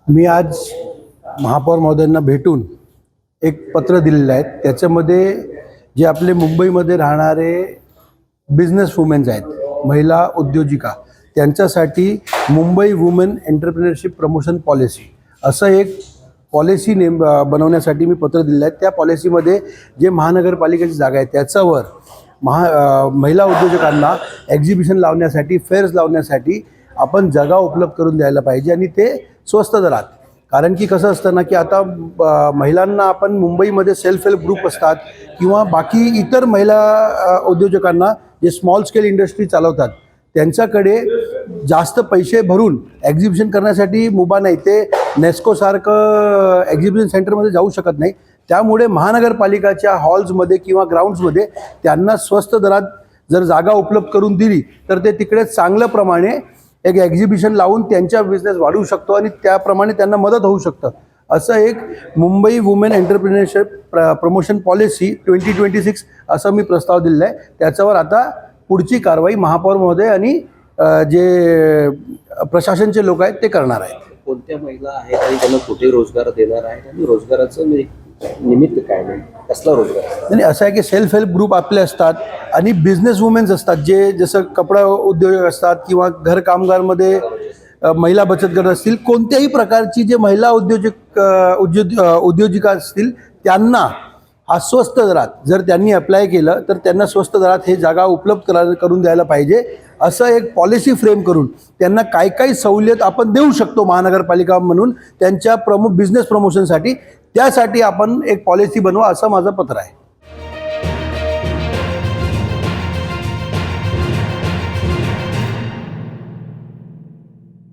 मी आज महापौर महोदयांना भेटून एक पत्र दिलेलं आहे। त्याच्यामध्ये जे आपले मुंबईमध्ये राहणारे बिझनेस वुमेन्स आहेत, महिला उद्योजिका, त्यांच्यासाठी Mumbai women entrepreneurship promotion policy असं एक पॉलिसी बनवण्यासाठी मी पत्र दिलेलं आहे। त्या पॉलिसीमध्ये जे महानगरपालिकेची जागा आहे त्याच्यावर महिला उद्योजकांना एक्झिबिशन लावण्यासाठी, फेअर्स लावण्यासाठी आपण जागा उपलब्ध करून द्यायला पाहिजे आणि ते स्वस्त दरात। कारण की कसं असतं ना की आता महिलांना आपण मुंबईमध्ये सेल्फ हेल्प ग्रुप असतात किंवा बाकी इतर महिला उद्योजकांना जे स्मॉल स्केल इंडस्ट्री चालवतात त्यांच्याकडे जास्त पैसे भरून एक्झिबिशन करण्यासाठी मुभा नाही, ते नेस्कोसारखं एक्झिबिशन सेंटरमध्ये जाऊ शकत नाही। त्यामुळे महानगरपालिकाच्या हॉल्समध्ये किंवा ग्राउंड्समध्ये त्यांना स्वस्त दरात जर जागा उपलब्ध करून दिली तर ते तिकडे चांगल्या प्रमाणे एक एक्झिबिशन लावून त्यांचा बिझनेस वाढवू शकतो आणि त्याप्रमाणे त्यांना मदत होऊ शकतं। असं एक Mumbai women entrepreneurship promotion policy 2026 असं मी प्रस्ताव दिलेला आहे। त्याच्यावर आता पुढची कारवाई महापौर महोदय आणि जे प्रशासनचे लोक आहेत ते करणार आहेत। कोणत्या महिला आहेत आणि त्यांना कुठे रोजगार देणार आहेत आणि रोजगाराचं निमित्त काय नाही, कसला रोजगार नाही, असं आहे की सेल्फ हेल्प ग्रुप आपले असतात आणि बिझनेस वुमेन्स असतात, जे जसं कपडा उद्योग असतात किंवा घर कामगारमध्ये महिला बचत गट असतील, कोणत्याही प्रकारची जे महिला उद्योजिका असतील त्यांना हा स्वस्त दरात जर त्यांनी अप्लाय केलं तर त्यांना स्वस्त दरात हे जागा उपलब्ध करून द्यायला पाहिजे। असं एक पॉलिसी फ्रेम करून त्यांना काय काय सवलत आपण देऊ शकतो महानगरपालिका म्हणून त्यांच्या बिझनेस प्रमोशनसाठी, त्यासाठी आपण एक पॉलिसी बनवा असं माझं पत्र आहे।